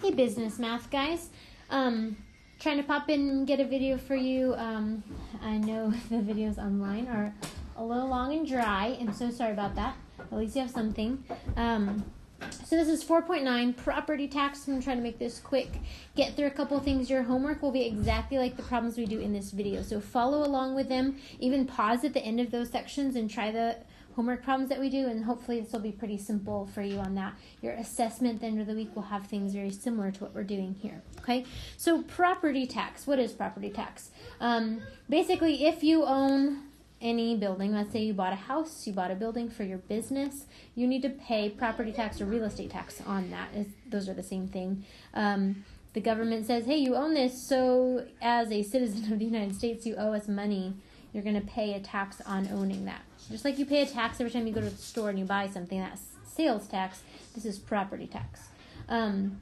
Hey, business math guys. Trying to pop in and get a video for you. I know the videos online are a little long and dry. I'm so sorry about that. At least you have something. So this is 4.9, property tax. I'm going to try to make this quick. Get through a couple things. Your homework will be exactly like the problems we do in this video. So follow along with them. Even pause at the end of those sections and try the homework problems that we do, and hopefully this will be pretty simple for you on that. Your assessment at the end of the week will have things very similar to what we're doing here. Okay, so property tax. What is property tax? Basically, if you own any building, let's say you bought a house, you bought a building for your business, you need to pay property tax or real estate tax on that. Those are the same thing. The government says, hey, you own this, so as a citizen of the United States, you owe us money. You're going to pay a tax on owning that. Just like you pay a tax every time you go to the store and you buy something, that's sales tax. This is property tax. And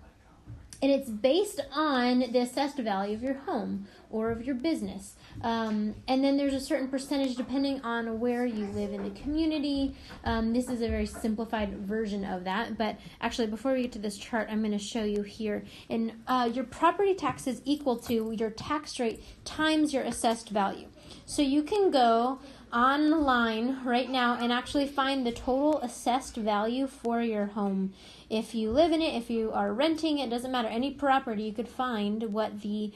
it's based on the assessed value of your home or of your business. And then there's a certain percentage depending on where you live in the community. This is a very simplified version of that. But actually, before we get to this chart, I'm going to show you here. And your property tax is equal to your tax rate times your assessed value. So you can go online right now and actually find the total assessed value for your home. If you live in it, if you are renting it, doesn't matter. Any property, you could find what the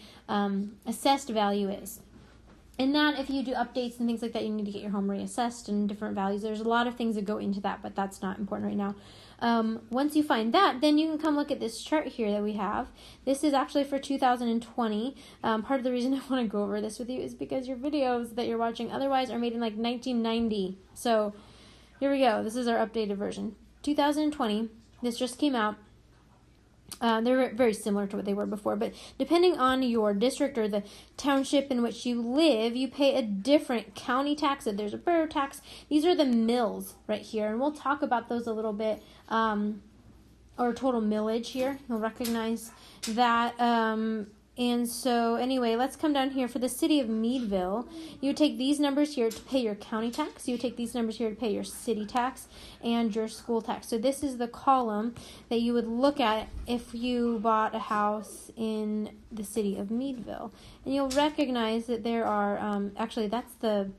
assessed value is. And that, if you do updates and things like that, you need to get your home reassessed and different values. There's a lot of things that go into that, but that's not important right now. Once you find that, then you can come look at this chart here that we have. This is actually for 2020. Part of the reason I want to go over this with you is because your videos that you're watching otherwise are made in like 1990. So here we go. This is our updated version. 2020. This just came out. They're very similar to what they were before, but depending on your district or the township in which you live, you pay a different county tax. There's a borough tax. These are the mills right here, and we'll talk about those a little bit, or total millage here. You'll recognize that. And so anyway, let's come down here for the city of Meadville. You would take these numbers here to pay your county tax. You would take these numbers here to pay your city tax and your school tax. So this is the column that you would look at if you bought a house in the city of Meadville. And you'll recognize that there are, actually that's the,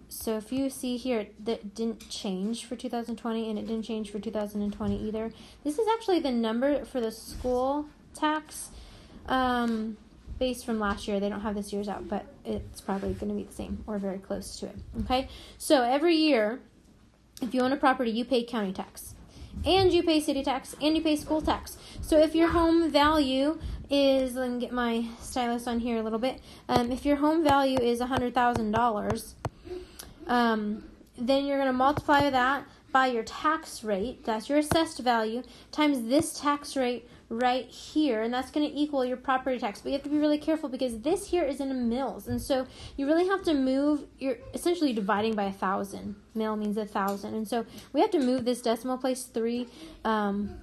so if you see here, that didn't change for 2020 and it didn't change for 2020 either. This is actually the number for the school tax based from last year. They don't have this year's out, but it's probably going to be the same or very close to it. Okay, so every year, if you own a property, you pay county tax, and you pay city tax, and you pay school tax. So if your home value is, let me get my stylus on here a little bit. If your home value is $100,000, then you're going to multiply that by your tax rate. That's your assessed value times this tax rate right here, and that's going to equal your property tax. But you have to be really careful because this here is in a mills, and so you really have to move. You're essentially dividing by 1,000. Mil means 1,000, and so we have to move this decimal place 3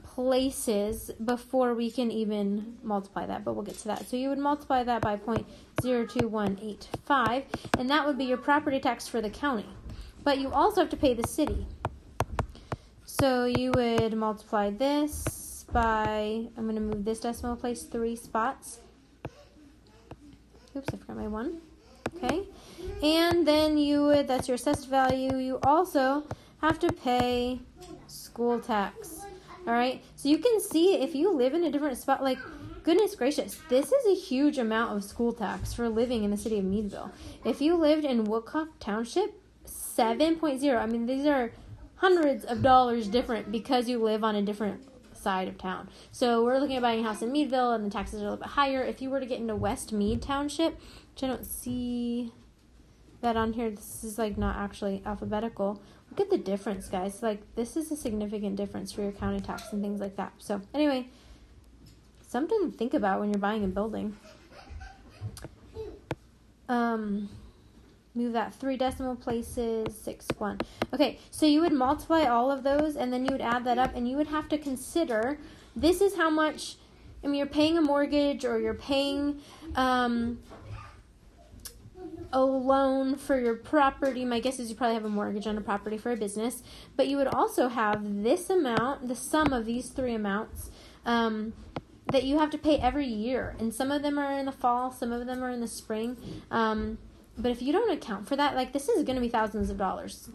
places before we can even multiply that. But we'll get to that. So you would multiply that by 0.02185, and that would be your property tax for the county. But you also have to pay the city. So you would multiply this by, I'm going to move this decimal place 3 spots. Oops, I forgot my 1. Okay. And then you would, that's your assessed value. You also have to pay school tax. All right. So you can see if you live in a different spot, like, goodness gracious, this is a huge amount of school tax for living in the city of Meadville. If you lived in Woodcock Township, 7.0. I mean, these are hundreds of dollars different because you live on a different side of town. So we're looking at buying a house in Meadville, and the taxes are a little bit higher. If you were to get into West Mead Township, which I don't see that on here, this is like not actually alphabetical. Look at the difference, guys. Like, this is a significant difference for your county tax and things like that. So anyway, something to think about when you're buying a building. Move that 3 decimal places, 6, 1. Okay, so you would multiply all of those, and then you would add that up, and you would have to consider, this is how much, I mean, you're paying a mortgage, or you're paying a loan for your property. My guess is you probably have a mortgage on a property for a business, but you would also have this amount, the sum of these three amounts, that you have to pay every year. And some of them are in the fall, some of them are in the spring. But if you don't account for that, like, this is going to be thousands of dollars,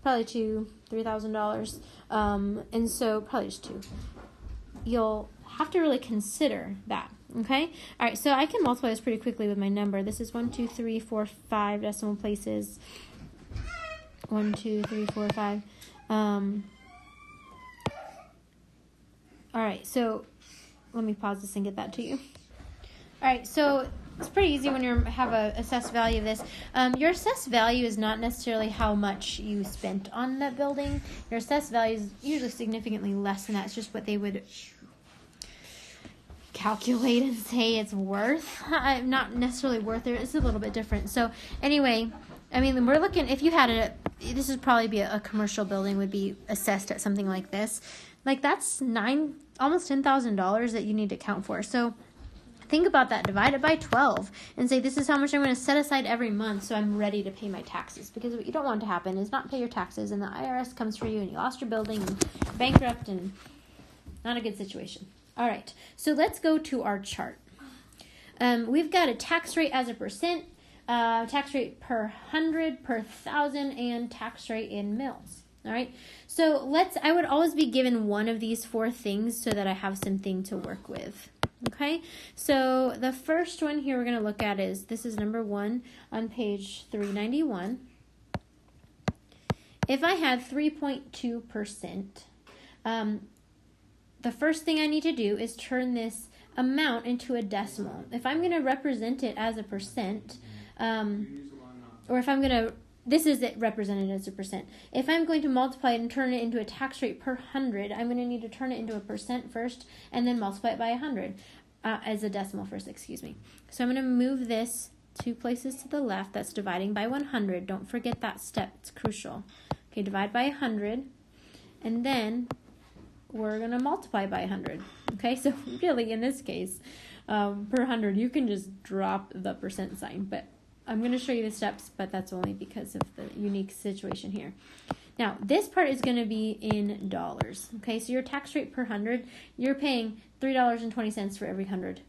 probably $2,000-$3,000. And so probably just two. You'll have to really consider that. Okay? All right, so I can multiply this pretty quickly with my number. This is 1, 2, 3, 4, 5 decimal places. 1, 2, 3, 4, 5. All right, so let me pause this and get that to you. All right, so it's pretty easy when you have a assessed value of this. Your assessed value is not necessarily how much you spent on that building. Your assessed value is usually significantly less than that. It's just what they would calculate and say it's worth. Not necessarily worth it. It's a little bit different. So anyway, I mean, we're looking, if you had this would probably be a commercial building would be assessed at something like this. Like, that's almost $10,000 that you need to account for. So think about that. Divide it by 12 and say, this is how much I'm going to set aside every month so I'm ready to pay my taxes. Because what you don't want to happen is not pay your taxes and the IRS comes for you and you lost your building and you're bankrupt, and not a good situation. All right, so let's go to our chart. We've got a tax rate as a percent, tax rate per 100, per 1,000, and tax rate in mils. All right, so I would always be given one of these four things so that I have something to work with. Okay, so the first one here we're going to look at this is number 1 on page 391. If I had 3.2%, the first thing I need to do is turn this amount into a decimal. If I'm going to represent it as a percent, or if I'm going to, this is it represented as a percent. If I'm going to multiply it and turn it into a tax rate per 100, I'm going to need to turn it into a percent first and then multiply it by 100 as a decimal first, excuse me. So I'm going to move this 2 places to the left. That's dividing by 100. Don't forget that step. It's crucial. Okay, divide by 100, and then we're going to multiply by 100. Okay, so really in this case, per 100, you can just drop the percent sign. But I'm going to show you the steps, but that's only because of the unique situation here. Now, this part is going to be in dollars. Okay, so your tax rate per 100, you're paying $3.20 for every $100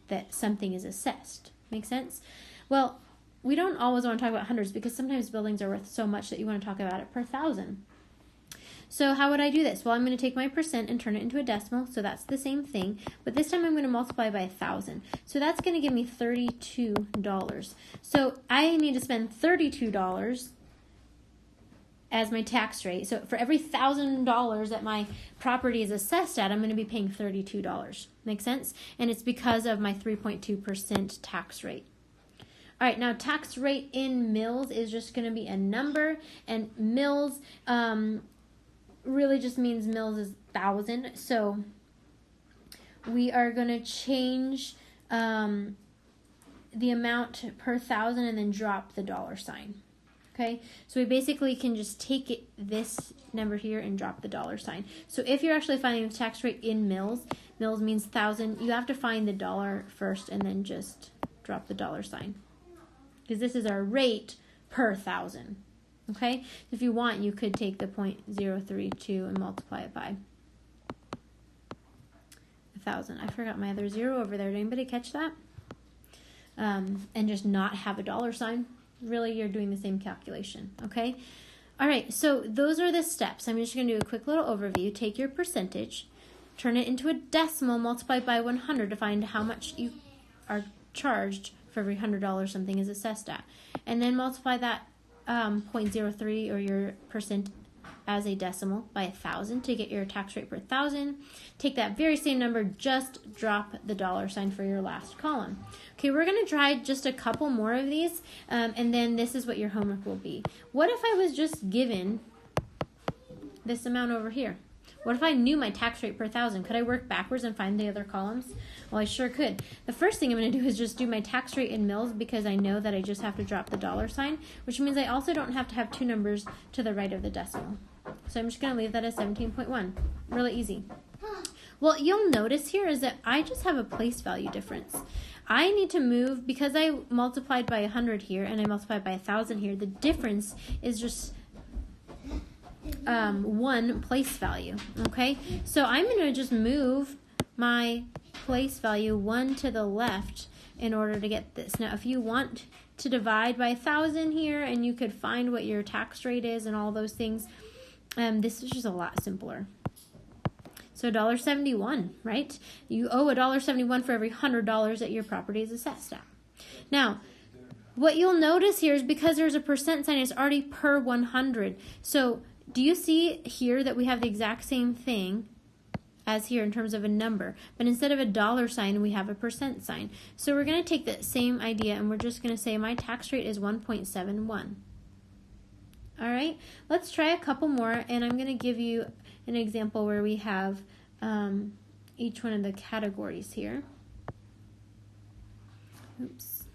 that something is assessed. Make sense? Well, we don't always want to talk about hundreds because sometimes buildings are worth so much that you want to talk about it per 1,000. So how would I do this? Well, I'm going to take my percent and turn it into a decimal, so that's the same thing. But this time I'm going to multiply by 1,000. So that's going to give me $32. So I need to spend $32 as my tax rate. So for every $1,000 that my property is assessed at, I'm going to be paying $32. Make sense? And it's because of my 3.2% tax rate. All right, now tax rate in mils is just going to be a number, and mils really just means mils is 1,000. So we are going to change the amount per 1,000 and then drop the dollar sign. Okay, so we basically can just take this number here and drop the dollar sign. So if you're actually finding the tax rate in mils means 1,000, you have to find the dollar first and then just drop the dollar sign. Because this is our rate per 1,000. Okay, if you want, you could take the 0.032 and multiply it by 1,000. I forgot my other zero over there. Did anybody catch that? And just not have a dollar sign. Really, you're doing the same calculation. Okay. All right. So those are the steps. I'm just going to do a quick little overview. Take your percentage, turn it into a decimal, multiply by 100 to find how much you are charged for every $100 something is assessed at, and then multiply that 0.03 or your percent as a decimal by 1,000 to get your tax rate per 1,000. Take that very same number, just drop the dollar sign for your last column. Okay, we're going to try just a couple more of these, and then this is what your homework will be. What if I was just given this amount over here? What if I knew my tax rate per 1,000? Could I work backwards and find the other columns? Well, I sure could. The first thing I'm going to do is just do my tax rate in mils because I know that I just have to drop the dollar sign, which means I also don't have to have two numbers to the right of the decimal. So I'm just going to leave that as 17.1. Really easy. Well, you'll notice here is that I just have a place value difference. I need to move, because I multiplied by 100 here and I multiplied by 1,000 here, the difference is just one place value, okay? So I'm going to just move my place value 1 to the left in order to get this. Now, if you want to divide by 1,000 here and you could find what your tax rate is and all those things, this is just a lot simpler. So $1.71, right? You owe $1.71 for every $100 that your property is assessed at. Now, what you'll notice here is because there's a percent sign, it's already per 100. So do you see here that we have the exact same thing as here in terms of a number, but instead of a dollar sign, we have a percent sign. So we're going to take that same idea and we're just going to say my tax rate is 1.71. All right, let's try a couple more, and I'm going to give you an example where we have each one of the categories here. Oops.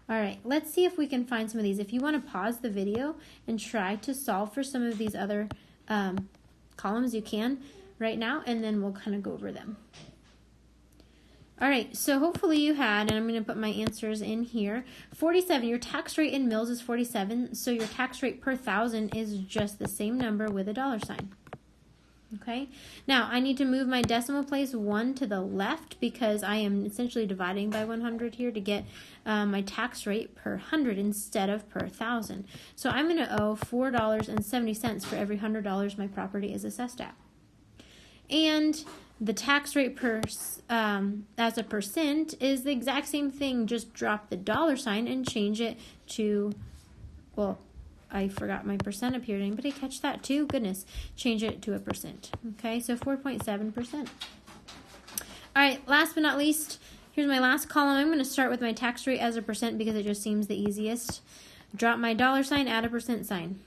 All right, let's see if we can find some of these. If you want to pause the video and try to solve for some of these other columns, you can right now, and then we'll kind of go over them. All right, so hopefully you had, and I'm going to put my answers in here. 47, your tax rate in mills is 47, so your tax rate per 1,000 is just the same number with a dollar sign. Okay, now I need to move my decimal place 1 to the left because I am essentially dividing by 100 here to get my tax rate per 100 instead of per 1,000. So I'm going to owe $4.70 for every $100 my property is assessed at. And the tax rate per as a percent is the exact same thing, just drop the dollar sign and change it to, well, I forgot my percent up here. Did anybody catch that too? Goodness. Change it to a percent. Okay, so 4.7%. All right, last but not least, here's my last column. I'm going to start with my tax rate as a percent because it just seems the easiest. Drop my dollar sign, add a percent sign.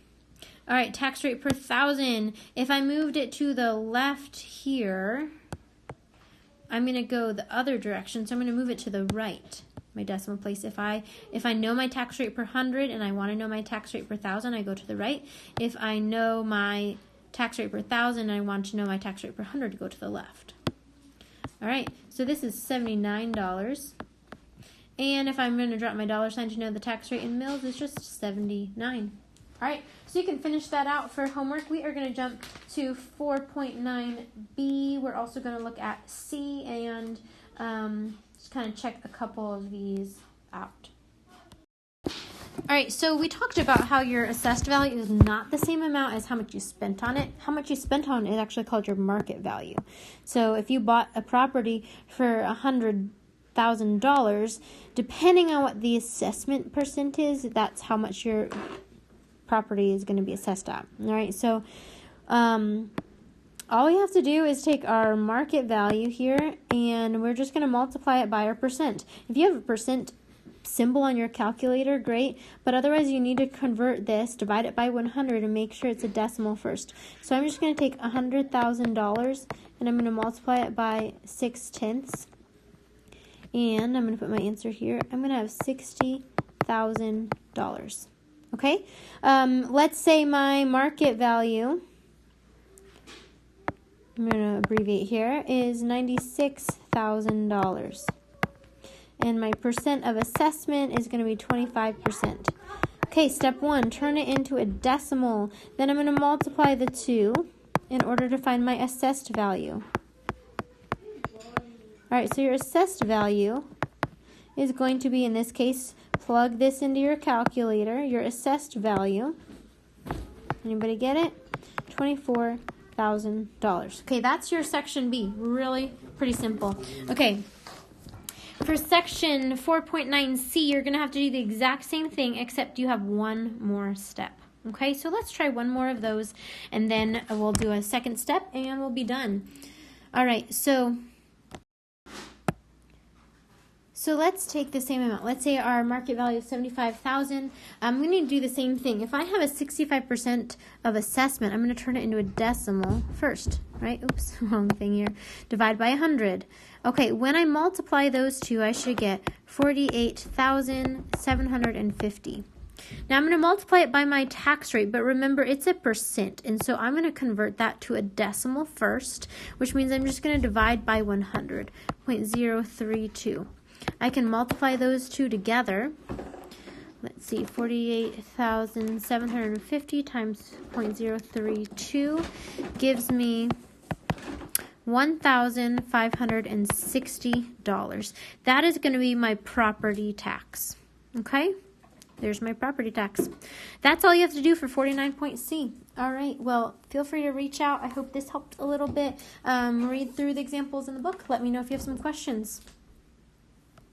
All right, tax rate per 1,000. If I moved it to the left here, I'm going to go the other direction, so I'm going to move it to the right. My decimal place. If I know my tax rate per 100 and I want to know my tax rate per 1,000, I go to the right. If I know my tax rate per 1,000 and I want to know my tax rate per 100, go to the left. All right, so this is $79. And if I'm going to drop my dollar sign to know the tax rate in mills, it's just 79. All right, so you can finish that out for homework. We are going to jump to 4.9b. We're also going to look at C and just kind of check a couple of these out. All right, so we talked about how your assessed value is not the same amount as how much you spent on it. How much you spent on it is actually called your market value. So if you bought a property for $100,000, depending on what the assessment percent is, that's how much your property is going to be assessed at. All right, so all we have to do is take our market value here and we're just going to multiply it by our percent. If you have a percent symbol on your calculator, great, but otherwise you need to convert this, divide it by 100 and make sure it's a decimal first. So I'm just going to take $100,000 and I'm going to multiply it by 6/10, and I'm going to put my answer here. I'm going to have $60,000. Okay, let's say my market value, I'm going to abbreviate here, is $96,000. And my percent of assessment is going to be 25%. Okay, step 1, turn it into a decimal. Then I'm going to multiply the 2 in order to find my assessed value. All right, so your assessed value is going to be, in this case, plug this into your calculator, your assessed value. Anybody get it? $24,000. Okay, that's your section B. Really pretty simple. Okay, for section 4.9C, you're going to have to do the exact same thing, except you have one more step. Okay, so let's try one more of those, and then we'll do a second step, and we'll be done. All right, so let's take the same amount. Let's say our market value is $75,000. We need to do the same thing. If I have a 65% of assessment, I'm going to turn it into a decimal first, right? Oops, wrong thing here. Divide by 100. Okay, when I multiply those two, I should get 48,750. Now I'm going to multiply it by my tax rate, but remember it's a percent, and so I'm going to convert that to a decimal first, which means I'm just going to divide by 100, 0.032. I can multiply those two together. Let's see, 48,750 times 0.032 gives me $1,560. That is going to be my property tax. Okay? There's my property tax. That's all you have to do for 49.C. All right. Well, feel free to reach out. I hope this helped a little bit. Read through the examples in the book. Let me know if you have some questions.